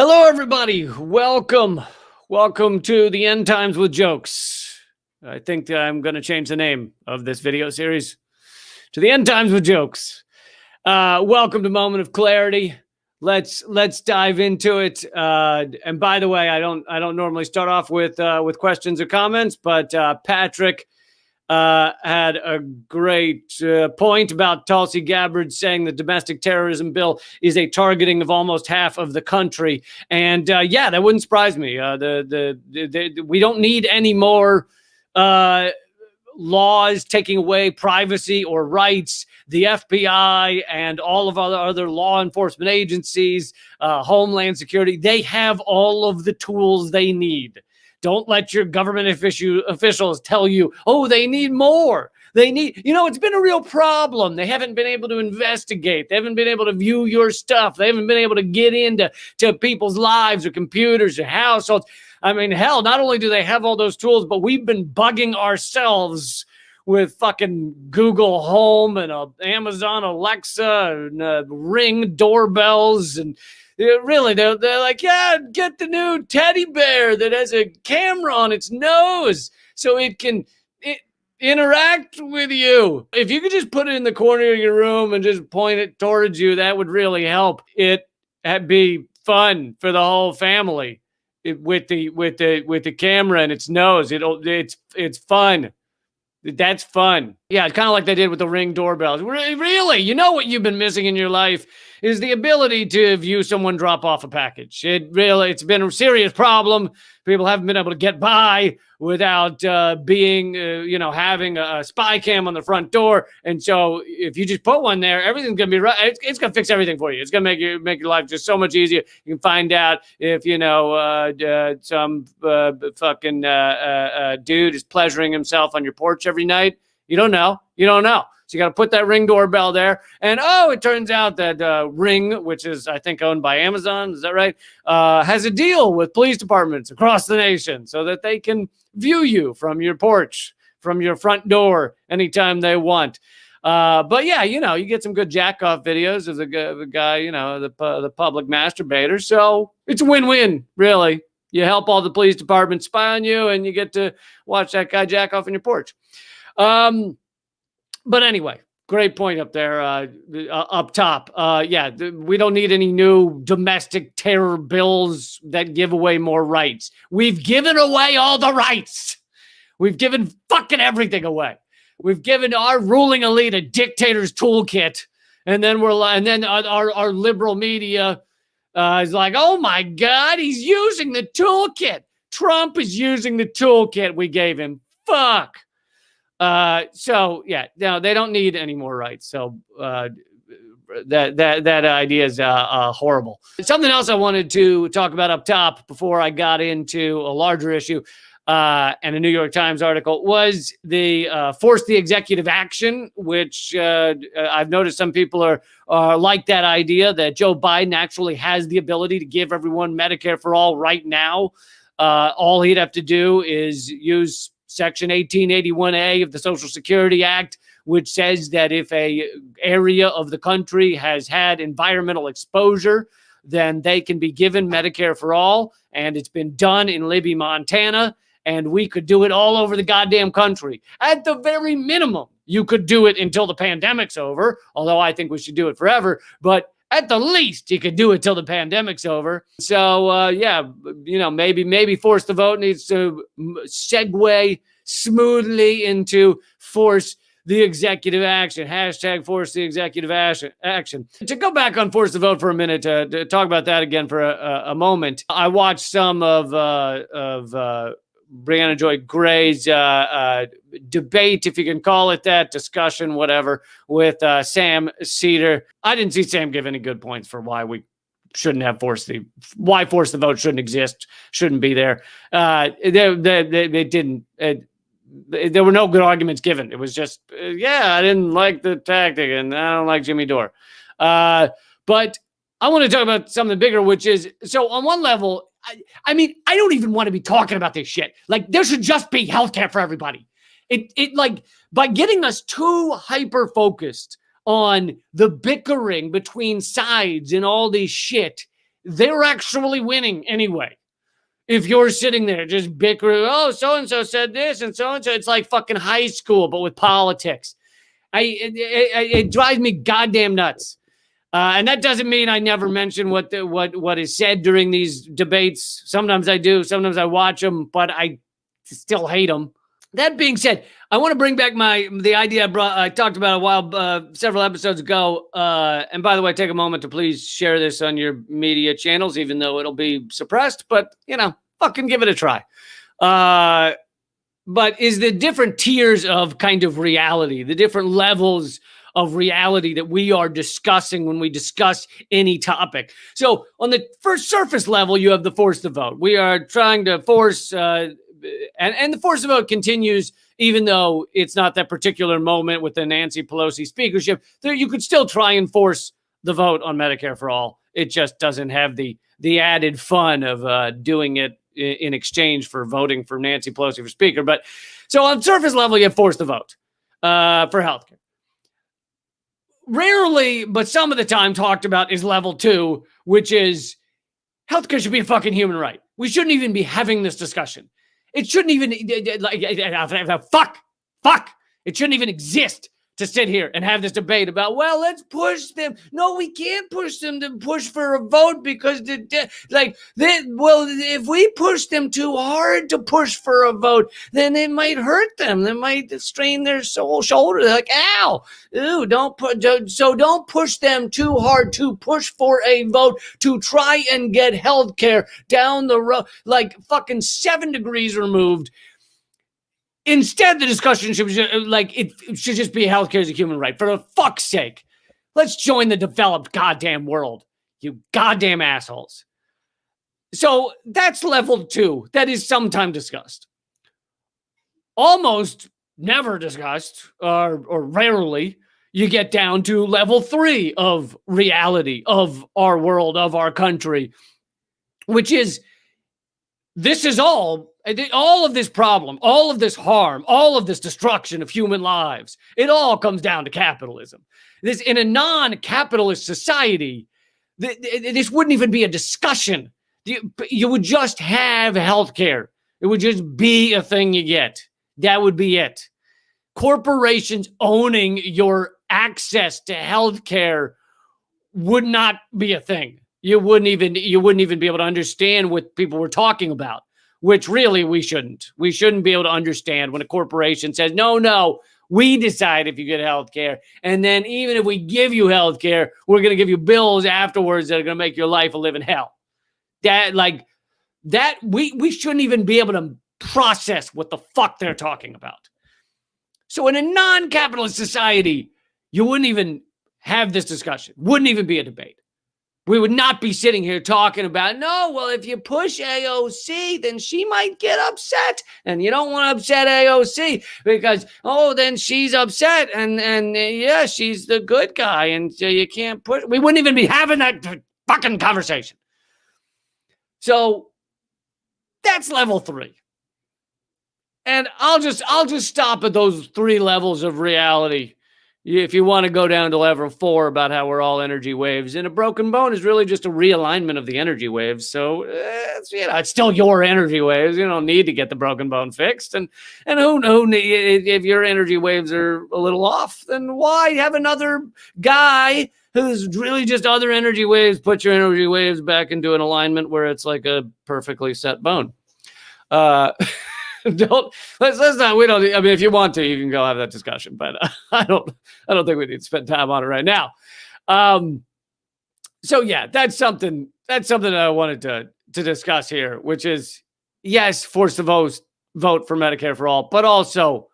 Hello, everybody. Welcome to the End Times with Jokes. I think that I'm going to change the name of this video series to the End Times with Jokes. Welcome to Moment of Clarity. Let's dive into it. And by the way, I don't normally start off with questions or comments, but Patrick had a great point about Tulsi Gabbard saying the domestic terrorism bill is a targeting of almost half of the country. And yeah, that wouldn't surprise me. We don't need any more laws taking away privacy or rights. The FBI and all of other law enforcement agencies, Homeland Security, they have all of the tools they need. Don't let your government officials tell you, oh, they need more. It's been a real problem. They haven't been able to investigate. They haven't been able to view your stuff. They haven't been able to get into people's lives or computers or households. I mean, hell, not only do they have all those tools, but we've been bugging ourselves with fucking Google Home and Amazon Alexa and Ring doorbells and really, they're like, yeah, get the new teddy bear that has a camera on its nose so it can interact with you. If you could just put it in the corner of your room and just point it towards you, that would really help. It'd be fun for the whole family with the camera in its nose. It's fun. That's fun. Yeah, it's kind of like they did with the Ring doorbells. Really, you know what you've been missing in your life is the ability to view someone drop off a package. It's been a serious problem. People haven't been able to get by without having a spy cam on the front door. And so if you just put one there, everything's going to be right. It's going to fix everything for you. It's going to make your life just so much easier. You can find out if, some fucking dude is pleasuring himself on your porch every night. You don't know. So you got to put that Ring doorbell there. And, it turns out that Ring, which is, I think, owned by Amazon, is that right, has a deal with police departments across the nation so that they can view you from your porch, from your front door, anytime they want. But, yeah, you get some good jack-off videos of the guy, the public masturbator. So it's a win-win, really. You help all the police departments spy on you, and you get to watch that guy jack off on your porch. But anyway, great point up there, up top. We don't need any new domestic terror bills that give away more rights. We've given away all the rights. We've given fucking everything away. We've given our ruling elite a dictator's toolkit, and then our liberal media is like, oh my God, he's using the toolkit. Trump is using the toolkit we gave him. Fuck. So yeah, no, they don't need any more rights. So that idea is horrible. Something else I wanted to talk about up top before I got into a larger issue and a New York Times article was the force the executive action, which I've noticed some people are like that idea that Joe Biden actually has the ability to give everyone Medicare for all right now. All he'd have to do is use Section 1881A of the Social Security Act, which says that if a area of the country has had environmental exposure, then they can be given Medicare for all. And it's been done in Libby, Montana, and we could do it all over the goddamn country. At the very minimum, you could do it until the pandemic's over, although I think we should do it forever. But at the least, you could do it till the pandemic's over. So, maybe Force the Vote needs to segue smoothly into force the executive action. Hashtag force the executive action. To go back on Force the Vote for a minute, to talk about that again for a moment, I watched some of Brianna Joy Gray's debate, if you can call it that, discussion, whatever, with Sam Cedar. I didn't see Sam give any good points for why we shouldn't have why Force the Vote shouldn't exist, shouldn't be there. They didn't. There were no good arguments given. It was just, I didn't like the tactic, and I don't like Jimmy Dore. But I want to talk about something bigger, which is, so on one level, I mean, I don't even want to be talking about this shit. Like, there should just be healthcare for everybody. It like, by getting us too hyper-focused on the bickering between sides and all this shit, they're actually winning anyway. If you're sitting there just bickering, oh, so-and-so said this and so-and-so, it's like fucking high school, but with politics. It drives me goddamn nuts. And that doesn't mean I never mention what is said during these debates. Sometimes I do. Sometimes I watch them, but I still hate them. That being said, I want to bring back the idea I talked about several episodes ago. And by the way, take a moment to please share this on your media channels, even though it'll be suppressed. But fucking give it a try. But is the different tiers of kind of reality, the different levels of reality that we are discussing when we discuss any topic. So on the first surface level, you have the force to vote. We are trying to force. And the force of vote continues, even though it's not that particular moment with the Nancy Pelosi speakership. There, you could still try and force the vote on Medicare for all. It just doesn't have the added fun of doing it in exchange for voting for Nancy Pelosi for speaker. But so on surface level, you have force the vote for healthcare. Rarely, but some of the time talked about is level 2, which is healthcare should be a fucking human right. We shouldn't even be having this discussion. It shouldn't even fuck. It shouldn't even exist to sit here and have this debate about, well, let's push them. No, we can't push them to push for a vote because if we push them too hard to push for a vote, then it might hurt them. They might strain their shoulder. They're like, ow, ew, don't push them too hard to push for a vote to try and get health care down the road, like fucking 7 degrees removed. Instead, the discussion should just be healthcare as a human right. For the fuck's sake, let's join the developed goddamn world, you goddamn assholes. So that's level 2. That is sometimes discussed. Almost never discussed, or rarely, you get down to level 3 of reality, of our world, of our country, which is, this is all of this problem, all of this harm, all of this destruction of human lives, it all comes down to capitalism. This, in a non-capitalist society, this wouldn't even be a discussion. You would just have healthcare. It would just be a thing you get. That would be it. Corporations owning your access to healthcare would not be a thing. You wouldn't even be able to understand what people were talking about. Which really we shouldn't. We shouldn't be able to understand when a corporation says, no, we decide if you get health care. And then even if we give you health care, we're going to give you bills afterwards that are going to make your life a living hell. We shouldn't even be able to process what the fuck they're talking about. So in a non-capitalist society, you wouldn't even have this discussion. Wouldn't even be a debate. We would not be sitting here talking about, no, well, if you push AOC, then she might get upset. And you don't want to upset AOC because, then she's upset. And yeah, she's the good guy. And so you can't push. We wouldn't even be having that fucking conversation. So that's level 3. And I'll just stop at those 3 levels of reality. If you want to go down to level 4 about how we're all energy waves, and a broken bone is really just a realignment of the energy waves. So it's still your energy waves. You don't need to get the broken bone fixed. And who if your energy waves are a little off, then why have another guy who's really just other energy waves put your energy waves back into an alignment where it's like a perfectly set bone? Let's not. We don't. I mean, if you want to, you can go have that discussion. But I don't think we need to spend time on it right now. So yeah, that's something that I wanted to discuss here, which is, yes, force the vote for Medicare for all, but also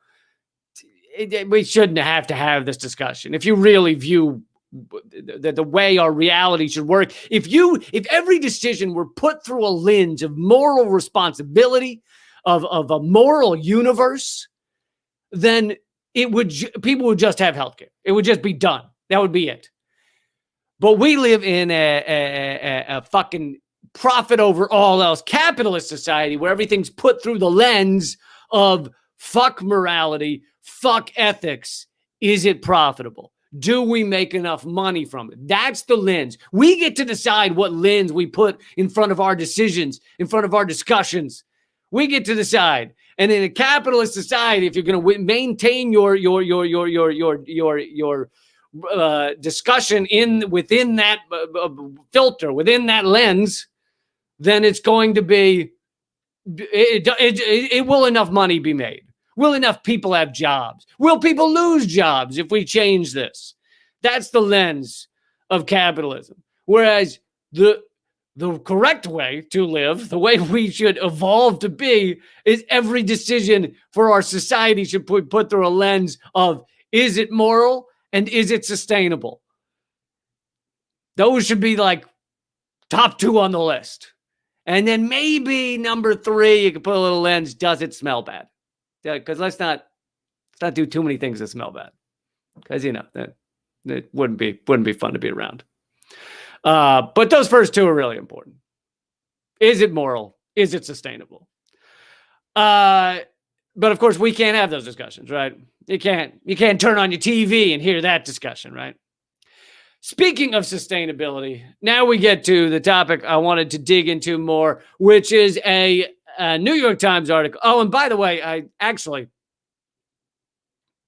we shouldn't have to have this discussion. If you really view the way our reality should work, if every decision were put through a lens of moral responsibility, of a moral universe, then people would just have healthcare. It would just be done. That would be it. But we live in a fucking profit over all else capitalist society where everything's put through the lens of fuck morality, fuck ethics. Is it profitable? Do we make enough money from it? That's the lens. We get to decide what lens we put in front of our decisions, in front of our discussions. We get to decide. And in a capitalist society, if you're going to maintain your discussion within that filter, within that lens, then it's going to be, will enough money be made? Will enough people have jobs? Will people lose jobs if we change this? That's the lens of capitalism. Whereas the correct way to live, the way we should evolve to be, is every decision for our society should put through a lens of, is it moral and is it sustainable? Those should be like top 2 on the list. And then maybe number 3, you can put a little lens, does it smell bad? Because let's not do too many things that smell bad. Because, it wouldn't be fun to be around. But those first 2 are really important. Is it moral? Is it sustainable? But of course, we can't have those discussions, right? You can't turn on your TV and hear that discussion, right? Speaking of sustainability, now we get to the topic I wanted to dig into more, which is a New York Times article. Oh, and by the way,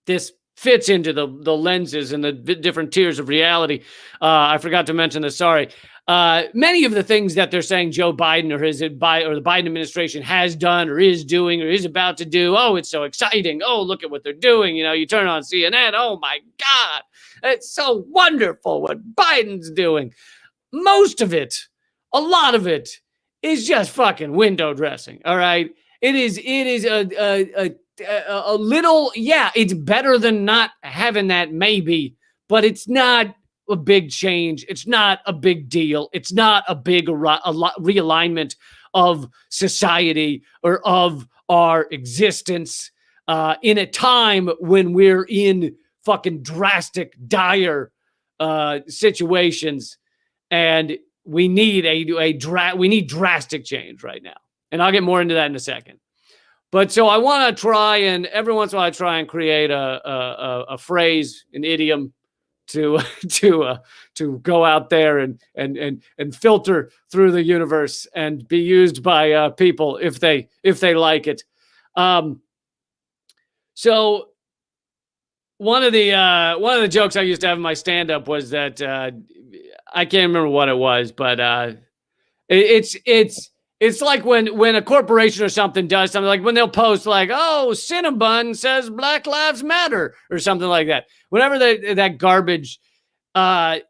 this fits into the lenses and the different tiers of reality. I forgot to mention this. Sorry. Many of the things that they're saying Joe Biden or the Biden administration has done or is doing or is about to do. Oh, it's so exciting. Oh, look at what they're doing. You turn on CNN. Oh my God, it's so wonderful what Biden's doing. Most of it, a lot of it, is just fucking window dressing. All right. It is a little, yeah, it's better than not having that maybe, but it's not a big change. It's not a big deal. It's not a big realignment of society or of our existence in a time when we're in fucking drastic, dire situations, and we need drastic change right now. And I'll get more into that in a second. But so I want to try, and every once in a while I try and create a phrase, an idiom to go out there and filter through the universe and be used by people if they like it. So one of the jokes I used to have in my stand-up was that I can't remember what it was, but it's like when a corporation or something does something, like when they'll post like, oh, Cinnabon says Black Lives Matter or something like that. Whenever that garbage, in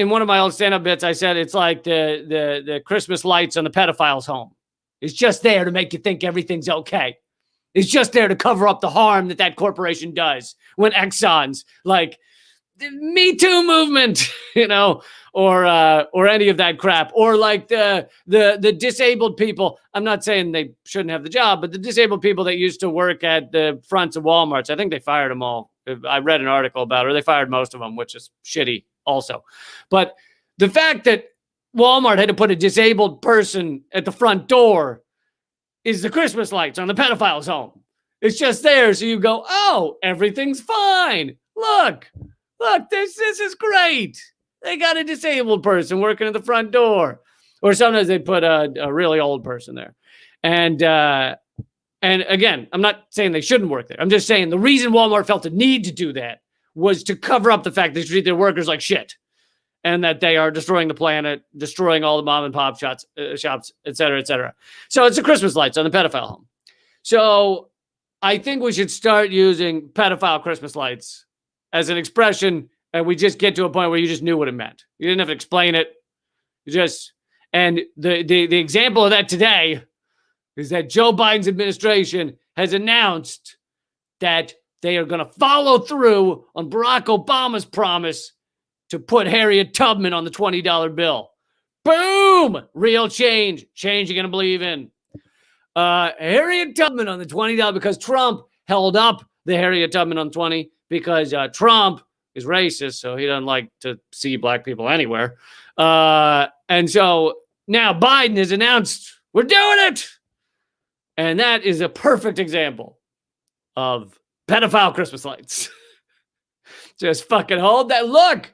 one of my old stand-up bits, I said it's like the Christmas lights on the pedophile's home. It's just there to make you think everything's okay. It's just there to cover up the harm that corporation does when Exxon's like, the Me Too movement, or any of that crap, or like the disabled people. I'm not saying they shouldn't have the job, but the disabled people that used to work at the fronts of Walmarts, I think they fired them all. I read an article about it, or they fired most of them, which is shitty also. But the fact that Walmart had to put a disabled person at the front door is the Christmas lights on the pedophile's home. It's just there, so you go, oh, everything's fine. Look, this is great. They got a disabled person working at the front door. Or sometimes they put a really old person there. And again, I'm not saying they shouldn't work there. I'm just saying the reason Walmart felt the need to do that was to cover up the fact they treat their workers like shit and that they are destroying the planet, destroying all the mom and pop shops, et cetera, et cetera. So it's the Christmas lights on the pedophile home. So I think we should start using pedophile Christmas lights as an expression, and we just get to a point where you just knew what it meant. You didn't have to explain it. And the example of that today is that Joe Biden's administration has announced that they are going to follow through on Barack Obama's promise to put Harriet Tubman on the $20 bill. Boom! Real change. Change you're going to believe in. Harriet Tubman on the $20 because Trump held up the Harriet Tubman on 20 because Trump is racist, so he doesn't like to see black people anywhere. And so now Biden has announced, we're doing it. And that is a perfect example of pedophile Christmas lights. Just fucking hold that. Look,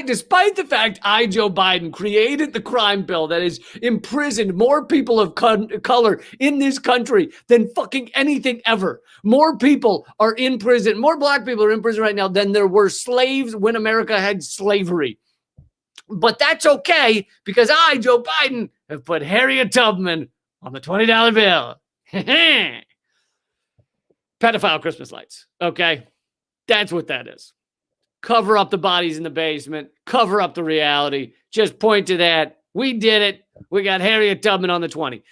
despite the fact Joe Biden, created the crime bill that has imprisoned more people of color in this country than fucking anything ever. More people are in prison. More black people are in prison right now than there were slaves when America had slavery. But that's okay because Joe Biden, have put Harriet Tubman on the $20 bill. Pedophile Christmas lights. Okay. That's what that is. Cover up the bodies in the basement, cover up the reality, just point to that. We did it. We got Harriet Tubman on the 20.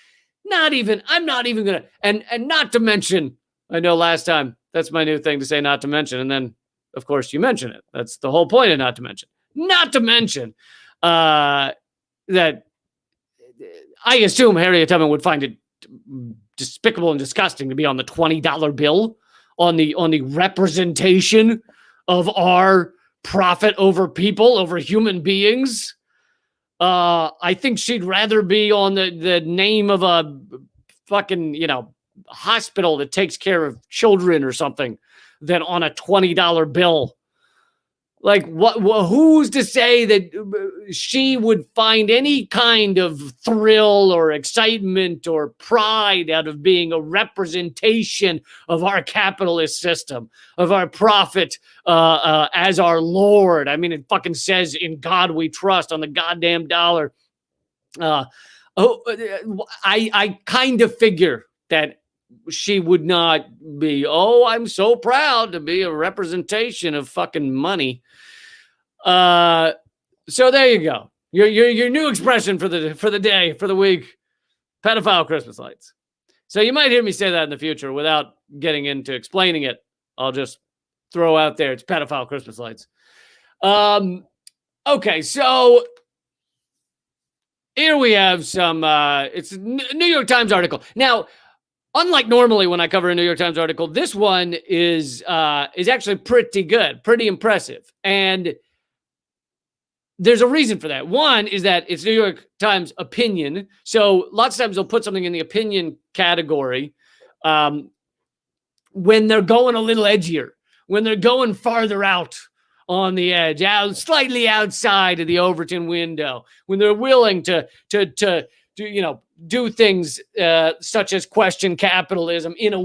I'm not even going to, and not to mention, I know last time, that's my new thing to say, not to mention. And then, of course, you mention it. That's the whole point of not to mention. Not to mention that I assume Harriet Tubman would find it despicable and disgusting to be on the $20 bill on the representation of our profit over people, over human beings. I think she'd rather be on the name of a fucking, hospital that takes care of children or something than on a $20 bill. Like, who's to say that she would find any kind of thrill or excitement or pride out of being a representation of our capitalist system, of our profit as our Lord? I mean, it fucking says, "In God we trust," on the goddamn dollar. I kind of figure that she would not be, I'm so proud to be a representation of fucking money. So there you go. Your new expression for the day, for the week: pedophile Christmas lights. So you might hear me say that in the future without getting into explaining it. I'll just throw out there, it's pedophile Christmas lights. Okay, so here we have some, it's a New York Times article. Now, unlike normally when I cover a New York Times article, this one is actually pretty good, pretty impressive. And there's a reason for that. One is that it's New York Times opinion. So lots of times they'll put something in the opinion category when they're going a little edgier, when they're going farther out on the edge, slightly outside of the Overton window, when they're willing to do things such as question capitalism in a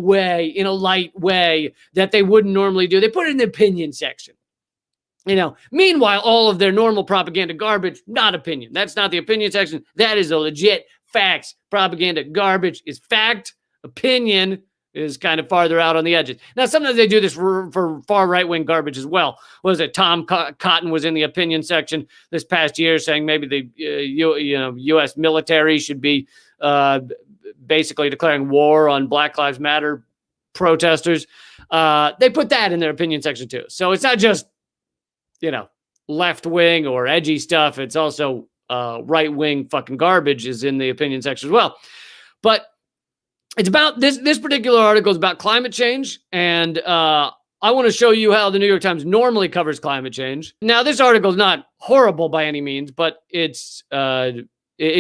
light way that they wouldn't normally do. They put it in the opinion section. Meanwhile, all of their normal propaganda garbage, not opinion. That's not the opinion section. That is a legit facts. Propaganda garbage is fact. Opinion is kind of farther out on the edges. Now, sometimes they do this for far right-wing garbage as well. What was it? Tom Cotton was in the opinion section this past year saying maybe the U.S. military should be basically declaring war on Black Lives Matter protesters. They put that in their opinion section too. So it's not just, left-wing or edgy stuff. It's also right-wing fucking garbage is in the opinion section as well. But it's about this particular article is about climate change, and I want to show you how the New York Times normally covers climate change. Now, this article is not horrible by any means, but it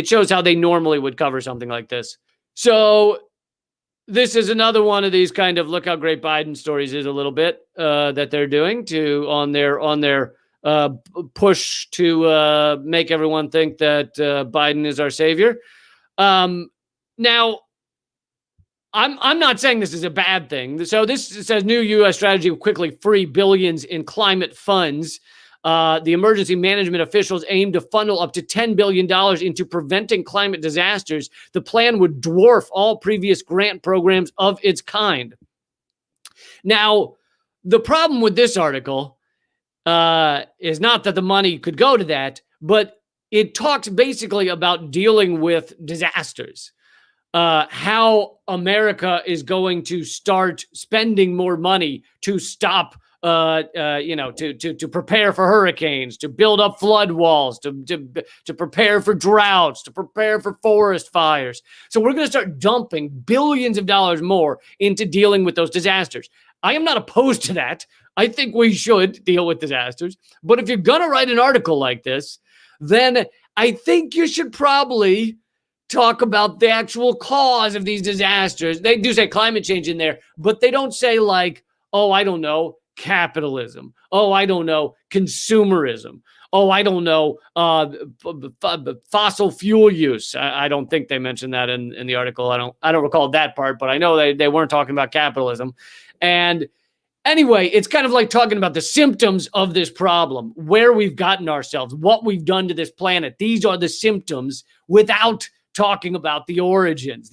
shows how they normally would cover something like this. So this is another one of these kind of look how great Biden stories is a little bit that they're doing on their push to make everyone think that Biden is our savior. Now, I'm not saying this is a bad thing. So this says new U.S. strategy will quickly free billions in climate funds. The emergency management officials aim to funnel up to $10 billion into preventing climate disasters. The plan would dwarf all previous grant programs of its kind. Now, the problem with this article is not that the money could go to that, but it talks basically about dealing with disasters. How America is going to start spending more money to stop, to prepare for hurricanes, to build up flood walls, to prepare for droughts, to prepare for forest fires. So we're going to start dumping billions of dollars more into dealing with those disasters. I am not opposed to that. I think we should deal with disasters. But if you're going to write an article like this, then I think you should probably talk about the actual cause of these disasters. They do say climate change in there, but they don't say like, I don't know, capitalism. Oh, I don't know, consumerism. Oh, I don't know, fossil fuel use. I don't think they mentioned that in the article. I don't recall that part, but I know they weren't talking about capitalism. And anyway, it's kind of like talking about the symptoms of this problem, where we've gotten ourselves, what we've done to this planet. These are the symptoms without talking about the origins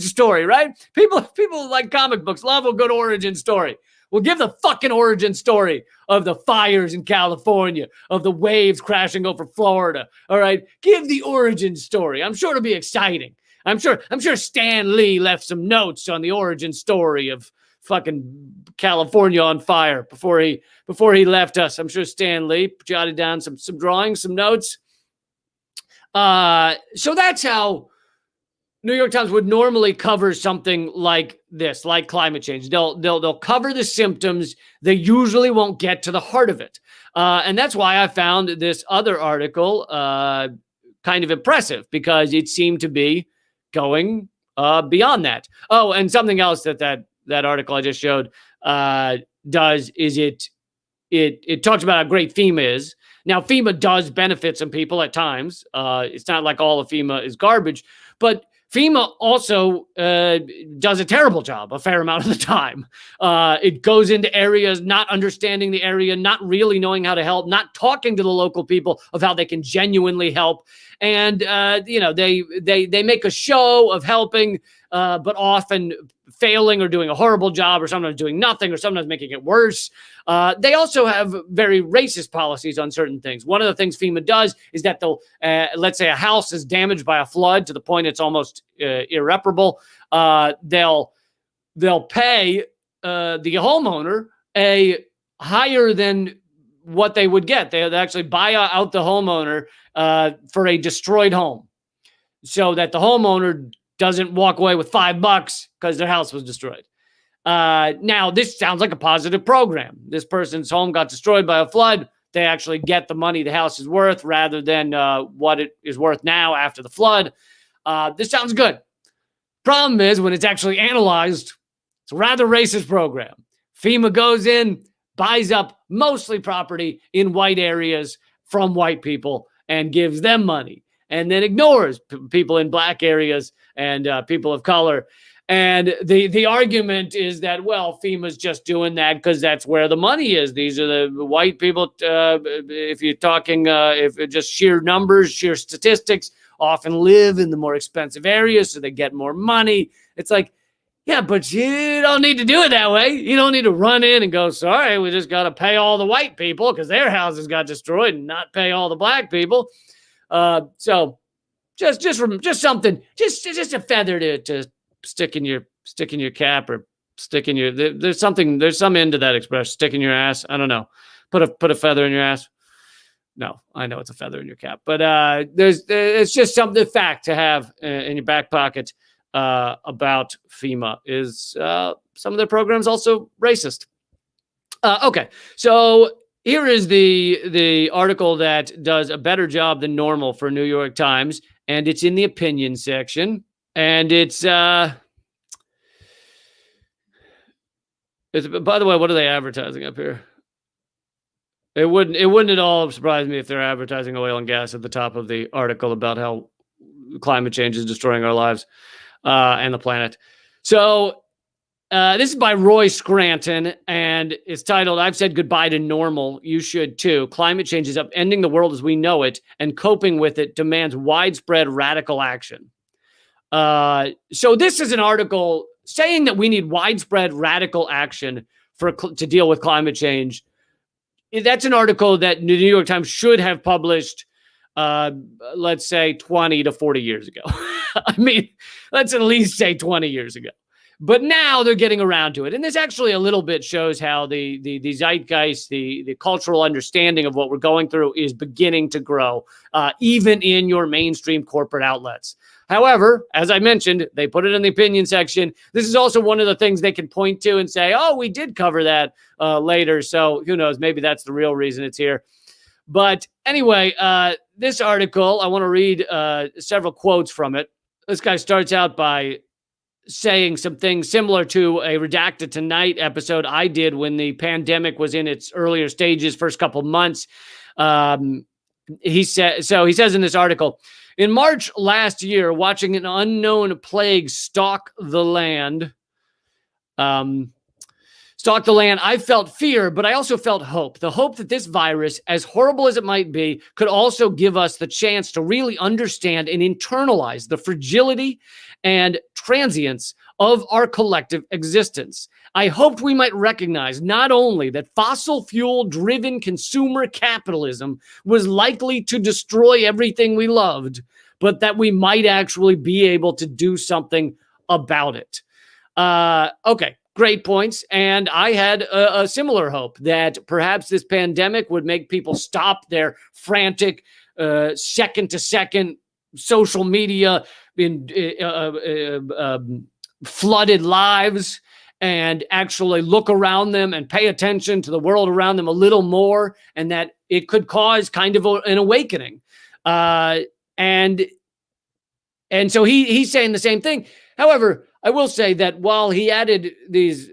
story, right? People like comic books, love a good origin story. Well, give the fucking origin story of the fires in California, of the waves crashing over Florida. All right, give the origin story. I'm sure it'll be exciting. I'm sure Stan Lee left some notes on the origin story of fucking California on fire before he left us. I'm sure Stan Lee jotted down some drawings, some notes. So that's how New York Times would normally cover something like this, like climate change. They'll cover the symptoms. They usually won't get to the heart of it. And that's why I found this other article kind of impressive, because it seemed to be going beyond that. Oh, and something else that article I just showed does is it talks about how great FEMA is. Now, FEMA does benefit some people at times. It's not like all of FEMA is garbage, but FEMA also does a terrible job a fair amount of the time. It goes into areas not understanding the area, not really knowing how to help, not talking to the local people of how they can genuinely help. And, they make a show of helping, but often failing or doing a horrible job, or sometimes doing nothing, or sometimes making it worse. They also have very racist policies on certain things. One of the things FEMA does is that they'll, let's say a house is damaged by a flood to the point it's almost irreparable. They'll pay the homeowner a higher than what they would get. They actually buy out the homeowner for a destroyed home, so that the homeowner doesn't walk away with $5 because their house was destroyed. Now, this sounds like a positive program. This person's home got destroyed by a flood. They actually get the money the house is worth rather than what it is worth now after the flood. This sounds good. Problem is, when it's actually analyzed, it's a rather racist program. FEMA goes in, buys up mostly property in white areas from white people and gives them money, and then ignores people in black areas and people of color. And the argument is that, well, FEMA's just doing that because that's where the money is. These are the white people. If you're talking, if just sheer numbers, sheer statistics, often live in the more expensive areas, so they get more money. It's like, yeah, but you don't need to do it that way. You don't need to run in and go, sorry, we just got to pay all the white people because their houses got destroyed, and not pay all the black people. So just something, just a feather to stick in your cap, or stick in your, there's some end to that expression, stick in your ass. I don't know. Put a feather in your ass. No, I know it's a feather in your cap, but it's just something, fact to have in your back pocket about FEMA is some of their programs also racist. Okay, so here is the article that does a better job than normal for New York Times, and it's in the opinion section, and it's by the way, what are they advertising up here? It wouldn't at all surprise me if they're advertising oil and gas at the top of the article about how climate change is destroying our lives and the planet. So this is by Roy Scranton, and it's titled, "I've said goodbye to normal. You should too. Climate change is upending the world as we know it, and coping with it demands widespread radical action." So this is an article saying that we need widespread radical action to deal with climate change. That's an article that the New York Times should have published, let's say 20 to 40 years ago. I mean, let's at least say 20 years ago. But now they're getting around to it. And this actually a little bit shows how the zeitgeist, the cultural understanding of what we're going through is beginning to grow, even in your mainstream corporate outlets. However, as I mentioned, they put it in the opinion section. This is also one of the things they can point to and say, oh, we did cover that later. So who knows? Maybe that's the real reason it's here. But anyway, this article, I want to read several quotes from it. This guy starts out by saying some things similar to a Redacted Tonight episode I did when the pandemic was in its earlier stages, first couple months. He says in this article, in March last year, watching an unknown plague stalk the land, I felt fear, but I also felt hope. The hope that this virus, as horrible as it might be, could also give us the chance to really understand and internalize the fragility and transience of our collective existence. I hoped we might recognize not only that fossil fuel-driven consumer capitalism was likely to destroy everything we loved, but that we might actually be able to do something about it. Okay. Great points. And I had a similar hope that perhaps this pandemic would make people stop their frantic second to second social media flooded lives and actually look around them and pay attention to the world around them a little more, and that it could cause kind of an awakening. And so he's saying the same thing. However, I will say that while he added these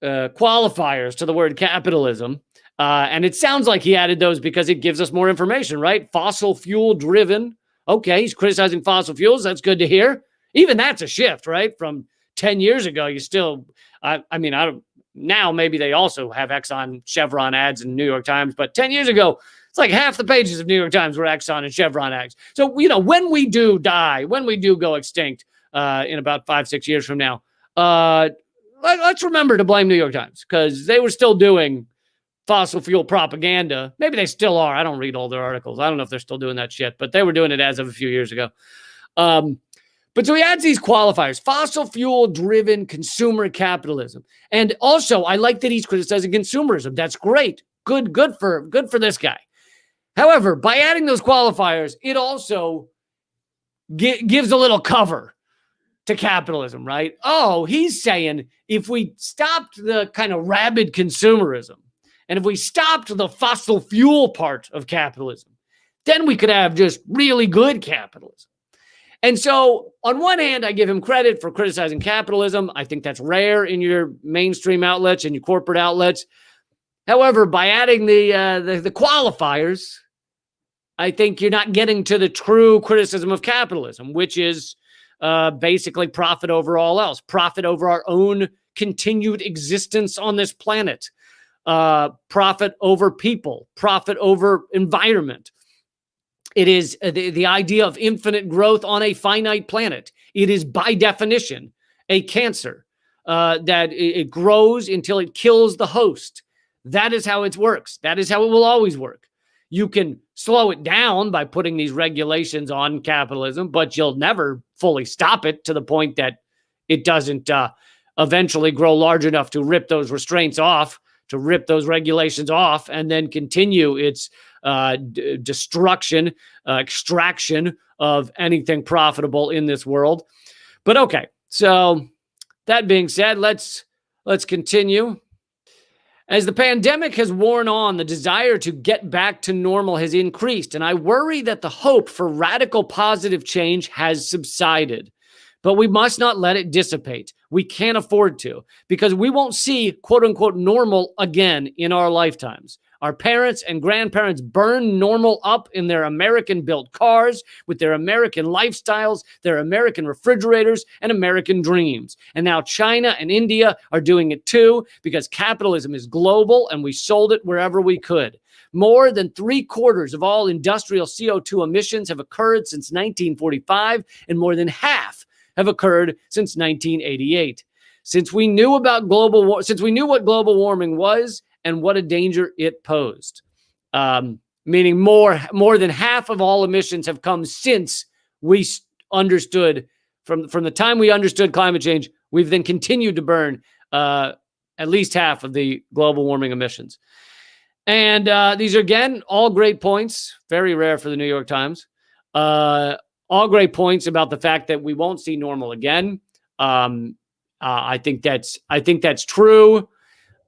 qualifiers to the word capitalism, and it sounds like he added those because it gives us more information, right? Fossil fuel driven. Okay, he's criticizing fossil fuels. That's good to hear. Even that's a shift, right? From 10 years ago, you still, I don't, now maybe they also have Exxon, Chevron ads in New York Times, but 10 years ago, it's like half the pages of New York Times were Exxon and Chevron ads. So, when we do die, when we do go extinct, in about 5-6 years from now, let's remember to blame New York Times, because they were still doing fossil fuel propaganda. Maybe they still are. I don't read all their articles. I don't know if they're still doing that shit, but they were doing it as of a few years ago. But so he adds these qualifiers: fossil fuel driven consumer capitalism. And also, I like that he's criticizing consumerism. That's great. Good for this guy. However, by adding those qualifiers, it also gives a little cover to capitalism, right? Oh, he's saying if we stopped the kind of rabid consumerism, and if we stopped the fossil fuel part of capitalism, then we could have just really good capitalism. And so on one hand, I give him credit for criticizing capitalism. I think that's rare in your mainstream outlets and your corporate outlets. However, by adding the qualifiers, I think you're not getting to the true criticism of capitalism, which is basically profit over all else, profit over our own continued existence on this planet, profit over people, profit over environment. It is the idea of infinite growth on a finite planet. It is by definition a cancer that it grows until it kills the host. That is how it works. That is how it will always work. You can slow it down by putting these regulations on capitalism, but you'll never fully stop it to the point that it doesn't eventually grow large enough to rip those restraints off, to rip those regulations off, and then continue its destruction, extraction of anything profitable in this world. But okay, so that being said, let's continue. As the pandemic has worn on, the desire to get back to normal has increased, and I worry that the hope for radical positive change has subsided. But we must not let it dissipate. We can't afford to, because we won't see quote unquote normal again in our lifetimes. Our parents and grandparents burned normal up in their American-built cars with their American lifestyles, their American refrigerators, and American dreams. And now China and India are doing it too, because capitalism is global and we sold it wherever we could. More than 3/4 of all industrial CO2 emissions have occurred since 1945, and more than half have occurred since 1988. Since we knew what global warming was and what a danger it posed, meaning more than half of all emissions have come since we understood, from the time we understood climate change, we've then continued to burn at least half of the global warming emissions. And these are, again, all great points, very rare for the New York Times. All great points about the fact that we won't see normal again. I think that's true.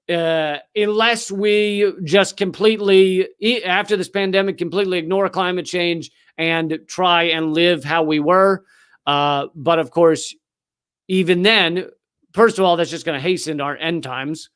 Unless we just completely, after this pandemic, completely ignore climate change and try and live how we were. But of course, even then, first of all, that's just going to hasten our end times.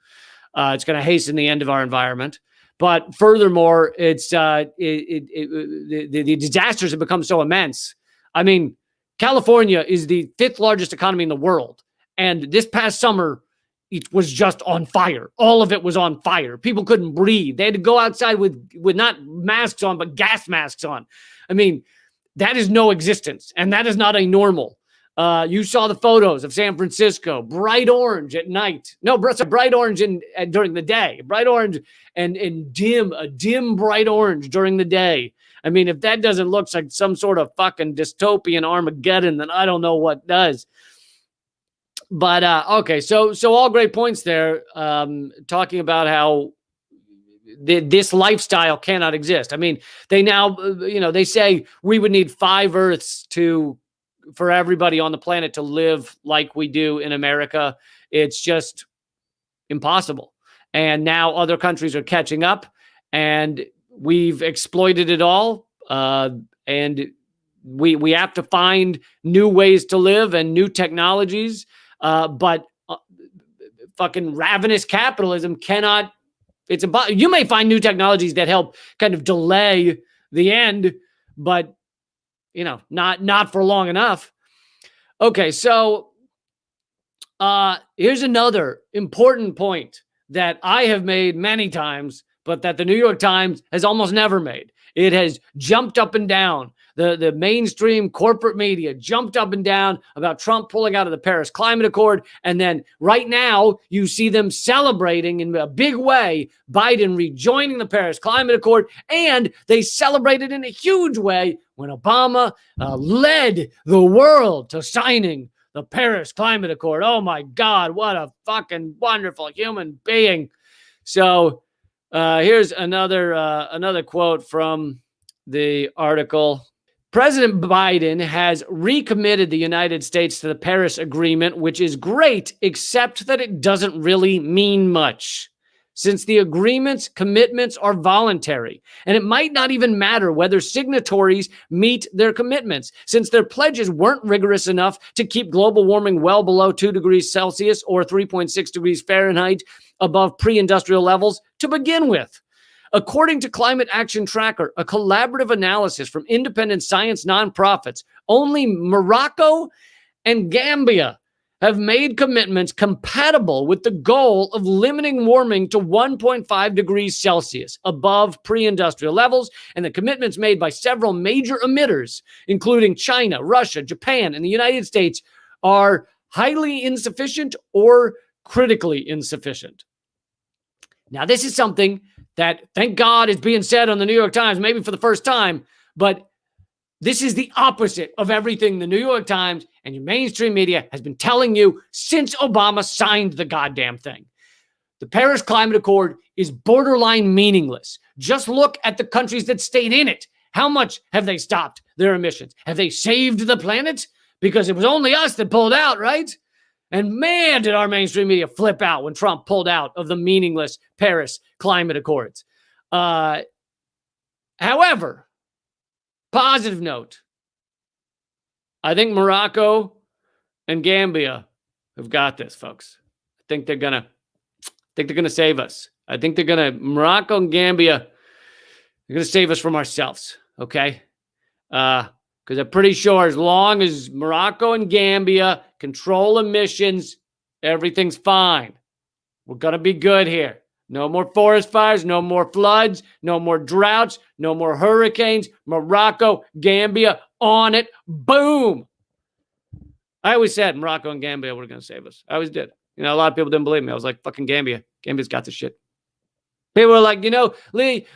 It's going to hasten the end of our environment. But furthermore, it's the disasters have become so immense. I mean, California is the 5th largest economy in the world. And this past summer, it was just on fire. All of it was on fire. People couldn't breathe. They had to go outside with not masks on, but gas masks on. I mean, that is no existence. And that is not a normal. You saw the photos of San Francisco, bright orange at night. No, bright orange during the day. Bright orange and a dim bright orange during the day. I mean, if that doesn't look like some sort of fucking dystopian Armageddon, then I don't know what does. But okay, so all great points there. Talking about how this lifestyle cannot exist. I mean, they now, they say we would need 5 Earths for everybody on the planet to live like we do in America. It's just impossible. And now other countries are catching up, and we've exploited it all. And we have to find new ways to live and new technologies. But fucking ravenous capitalism cannot. You may find new technologies that help kind of delay the end, but not for long enough. Okay, so here's another important point that I have made many times, but that the New York Times has almost never made. It has jumped up and down. The mainstream corporate media jumped up and down about Trump pulling out of the Paris Climate Accord. And then right now you see them celebrating in a big way Biden rejoining the Paris Climate Accord. And they celebrated in a huge way when Obama led the world to signing the Paris Climate Accord. Oh my God, what a fucking wonderful human being. So here's another quote from the article. President Biden has recommitted the United States to the Paris Agreement, which is great, except that it doesn't really mean much, since the agreement's commitments are voluntary, and it might not even matter whether signatories meet their commitments, since their pledges weren't rigorous enough to keep global warming well below 2 degrees Celsius or 3.6 degrees Fahrenheit above pre-industrial levels to begin with. According to Climate Action Tracker, a collaborative analysis from independent science nonprofits, only Morocco and Gambia have made commitments compatible with the goal of limiting warming to 1.5 degrees Celsius above pre-industrial levels, and the commitments made by several major emitters, including China, Russia, Japan, and the United States, are highly insufficient or critically insufficient. Now, this is something that, thank God, is being said on the New York Times, maybe for the first time, but this is the opposite of everything the New York Times and your mainstream media has been telling you since Obama signed the goddamn thing. The Paris Climate Accord is borderline meaningless. Just look at the countries that stayed in it. How much have they stopped their emissions? Have they saved the planet? Because it was only us that pulled out, right? And man, did our mainstream media flip out when Trump pulled out of the meaningless Paris Climate Accords. However, positive note, I think Morocco and Gambia have got this, folks. I think they're gonna save us. I think Morocco and Gambia, they're gonna save us from ourselves. Okay. Because I'm pretty sure as long as Morocco and Gambia control emissions, everything's fine. We're going to be good here. No more forest fires, no more floods, no more droughts, no more hurricanes. Morocco, Gambia, on it. Boom. I always said Morocco and Gambia were going to save us. I always did. A lot of people didn't believe me. I was like, fucking Gambia. Gambia's got this shit. People were like, Lee,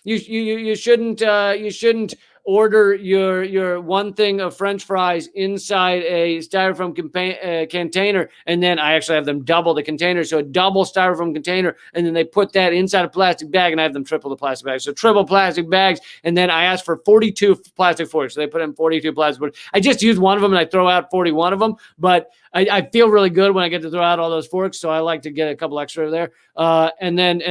you shouldn't order your one thing of French fries inside a styrofoam container, and then I actually have them double the container, so a double styrofoam container, and then they put that inside a plastic bag, and I have them triple the plastic bags, so triple plastic bags, and then I asked for 42 plastic forks, so they put in 42 plastic forks. I just use one of them, and I throw out 41 of them, but I feel really good when I get to throw out all those forks, so I like to get a couple extra there. And then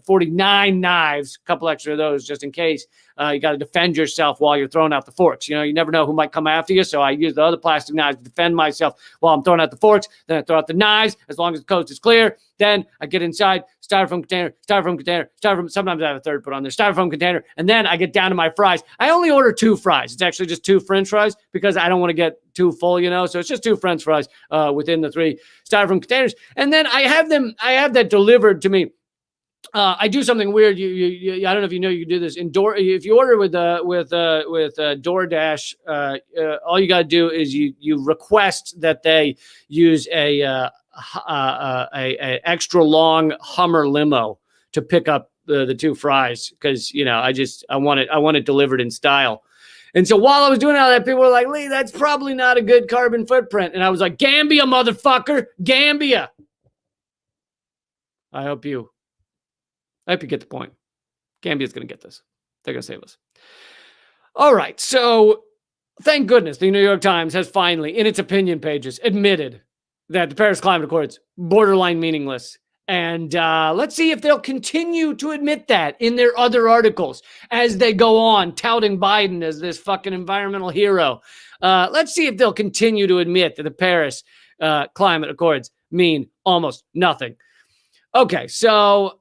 49 knives, a couple extra of those just in case. You got to defend yourself while you're throwing out the forks. You never know who might come after you, so I use the other plastic knives to defend myself while I'm throwing out the forks. Then I throw out the knives as long as the coast is clear. Then I get inside, styrofoam container, sometimes I have a third put on there, styrofoam container, and then I get down to my fries. I only order 2 fries. It's actually just 2 French fries because I don't want to get too full, so it's just 2 French fries within the 3 styrofoam containers. And then I have that delivered to me. I do something weird. I don't know if you know you do this. If you order with DoorDash, all you got to do is you request that they use a extra long Hummer limo to pick up the 2 fries because I want it delivered in style. And so while I was doing all that, people were like, "Lee, that's probably not a good carbon footprint." And I was like, "Gambia, motherfucker, Gambia." I hope you get the point. Gambia's going to get this. They're going to save us. All right. So thank goodness the New York Times has finally, in its opinion pages, admitted that the Paris Climate Accords borderline meaningless. And let's see if they'll continue to admit that in their other articles as they go on touting Biden as this fucking environmental hero. Let's see if they'll continue to admit that the Paris Climate Accords mean almost nothing. Okay, so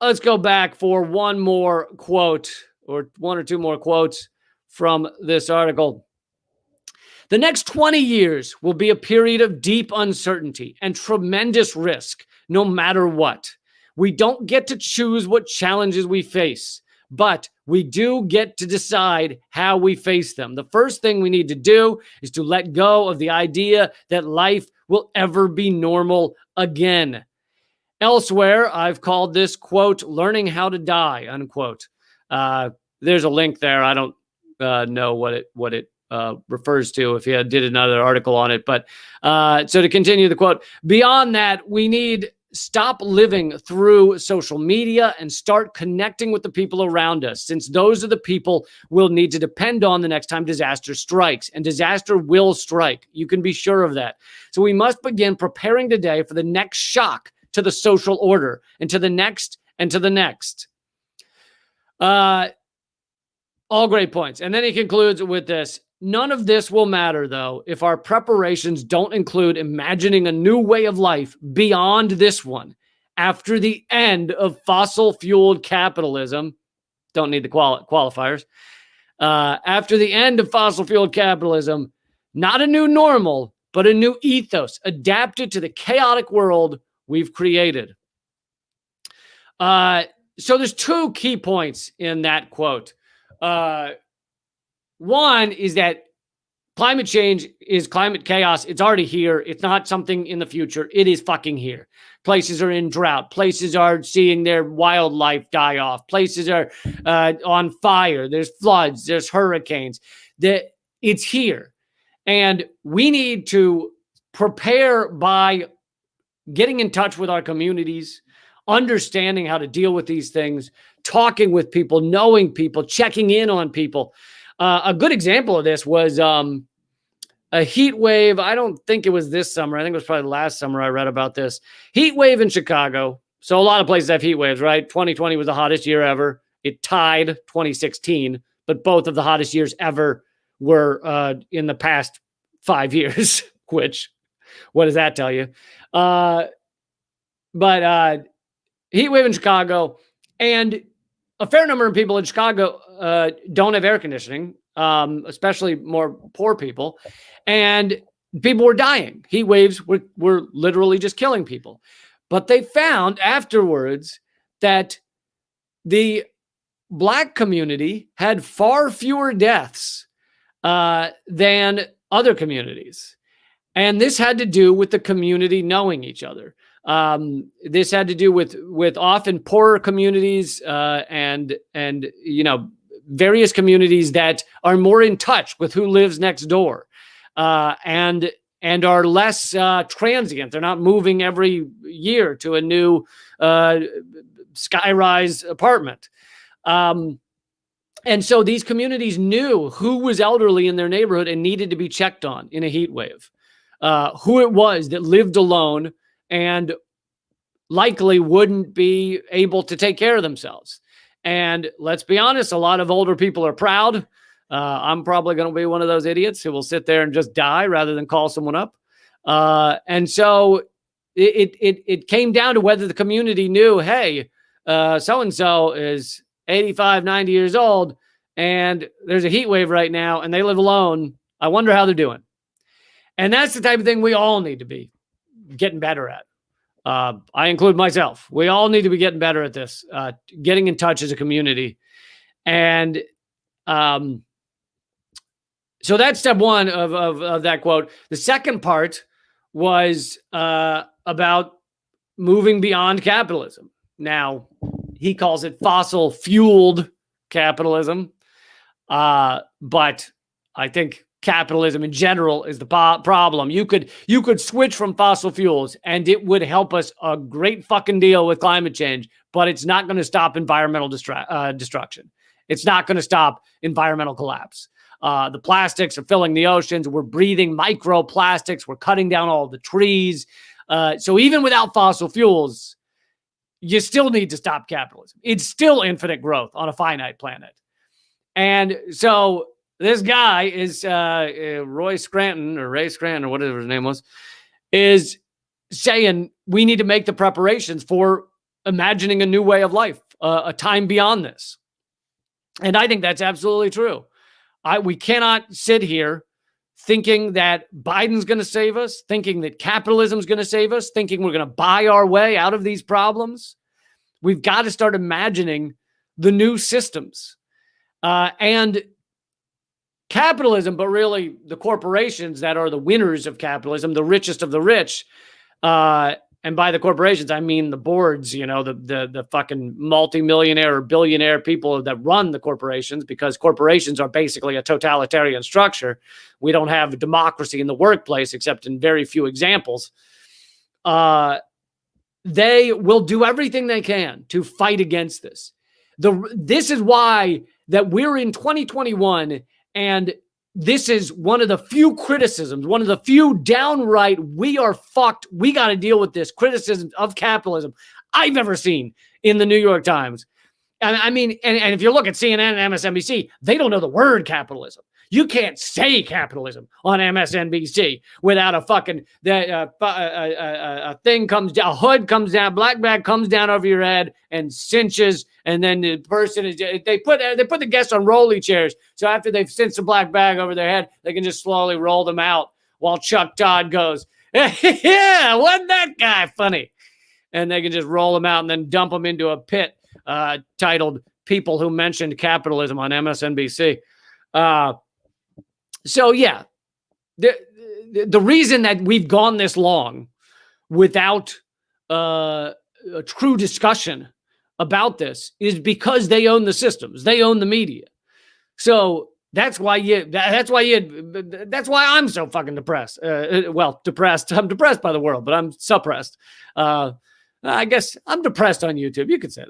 let's go back for one more quote or 1 or 2 more quotes from this article. The next 20 years will be a period of deep uncertainty and tremendous risk, no matter what. We don't get to choose what challenges we face, but we do get to decide how we face them. The first thing we need to do is to let go of the idea that life will ever be normal again. Elsewhere, I've called this quote, "learning how to die," unquote. There's a link there. I don't know what it refers to if you did another article on it. But so to continue the quote, beyond that, we need stop living through social media and start connecting with the people around us, since those are the people we'll need to depend on the next time disaster strikes. And disaster will strike. You can be sure of that. So we must begin preparing today for the next shock to the social order and to the next and to the next. All great points. And then he concludes with this. None of this will matter, though, if our preparations don't include imagining a new way of life beyond this one. After the end of fossil-fueled capitalism, don't need the qualifiers. After the end of fossil-fueled capitalism, not a new normal, but a new ethos adapted to the chaotic world we've created. So there's 2 key points in that quote. One is that climate change is climate chaos. It's already here. It's not something in the future. It is fucking here. Places are in drought. Places are seeing their wildlife die off. Places are on fire. There's floods. There's hurricanes. It's here. And we need to prepare by getting in touch with our communities, understanding how to deal with these things, talking with people, knowing people, checking in on people. A good example of this was a heat wave. I don't think it was this summer. I think it was probably last summer I read about this. Heat wave in Chicago. So a lot of places have heat waves, right? 2020 was the hottest year ever. It tied 2016, but both of the hottest years ever were in the past 5 years, which, what does that tell you? But heat wave in Chicago, and a fair number of people in Chicago don't have air conditioning, especially more poor people. And people were dying. Heat waves were literally just killing people. But they found afterwards that the Black community had far fewer deaths than other communities. And this had to do with the community knowing each other. This had to do with often poorer communities and various communities that are more in touch with who lives next door and are less transient. They're not moving every year to a new skyrise apartment. And so these communities knew who was elderly in their neighborhood and needed to be checked on in a heat wave. who it was that lived alone and likely wouldn't be able to take care of themselves. And let's be honest, a lot of older people are proud. I'm probably going to be one of those idiots who will sit there and just die rather than call someone up. And so it came down to whether the community knew, hey, so-and-so is 85, 90 years old, and there's a heat wave right now, and they live alone. I wonder how they're doing. And that's the type of thing we all need to be getting better at. I include myself. We all need to be getting better at this, getting in touch as a community. And so that's step one of that quote. The second part was about moving beyond capitalism. Now, he calls it fossil-fueled capitalism, but I think capitalism in general is the problem. You could switch from fossil fuels and it would help us a great fucking deal with climate change, but it's not going to stop environmental destruction. It's not going to stop environmental collapse. The plastics are filling the oceans. We're breathing microplastics. We're cutting down all the trees. So even without fossil fuels, you still need to stop capitalism. It's still infinite growth on a finite planet. And so this guy is Ray Scranton, or whatever his name was, is saying we need to make the preparations for imagining a new way of life, a time beyond this. And I think that's absolutely true. We cannot sit here thinking that Biden's going to save us, thinking that capitalism's going to save us, thinking we're going to buy our way out of these problems. We've got to start imagining the new systems. And capitalism, but really the corporations that are the winners of capitalism, the richest of the rich, and by the corporations, I mean the boards, the fucking multimillionaire or billionaire people that run the corporations, because corporations are basically a totalitarian structure. We don't have democracy in the workplace, except in very few examples. They will do everything they can to fight against this. This is why that we're in 2021, and this is one of the few criticisms, one of the few downright, we are fucked, we got to deal with this criticism of capitalism I've ever seen in the New York Times. And I mean, and if you look at CNN and MSNBC, they don't know the word capitalism. You can't say capitalism on MSNBC without a fucking a thing comes down, a hood comes down, black bag comes down over your head and cinches, and then the person is they put the guests on rolly chairs, so after they've cinched the black bag over their head, they can just slowly roll them out while Chuck Todd goes, yeah, wasn't that guy funny? And they can just roll them out and then dump them into a pit titled "People Who Mentioned Capitalism" on MSNBC. So yeah, the reason that we've gone this long without a true discussion about this is because they own the systems, they own the media. So that's why I'm so fucking depressed. Depressed. I'm depressed by the world, but I'm suppressed. I guess I'm depressed on YouTube. You could say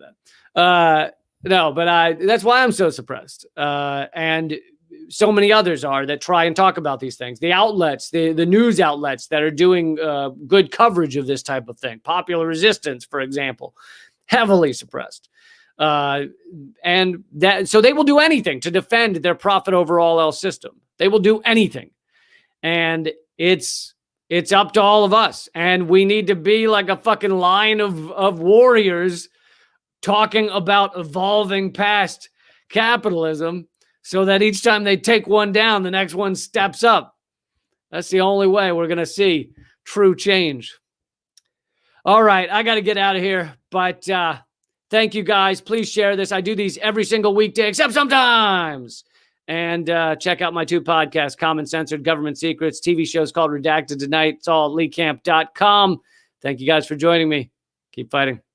that. That's why I'm so suppressed. And so many others are that try and talk about these things. The outlets, the news outlets that are doing good coverage of this type of thing. Popular Resistance, for example, heavily suppressed. So they will do anything to defend their profit over all else system. They will do anything. And it's up to all of us. And we need to be like a fucking line of warriors talking about evolving past capitalism, so that each time they take one down, the next one steps up. That's the only way we're going to see true change. All right, I got to get out of here, but thank you guys. Please share this. I do these every single weekday, except sometimes. And check out my two podcasts, Common Censored, Government Secrets, TV shows called Redacted Tonight. It's all at leecamp.com. Thank you guys for joining me. Keep fighting.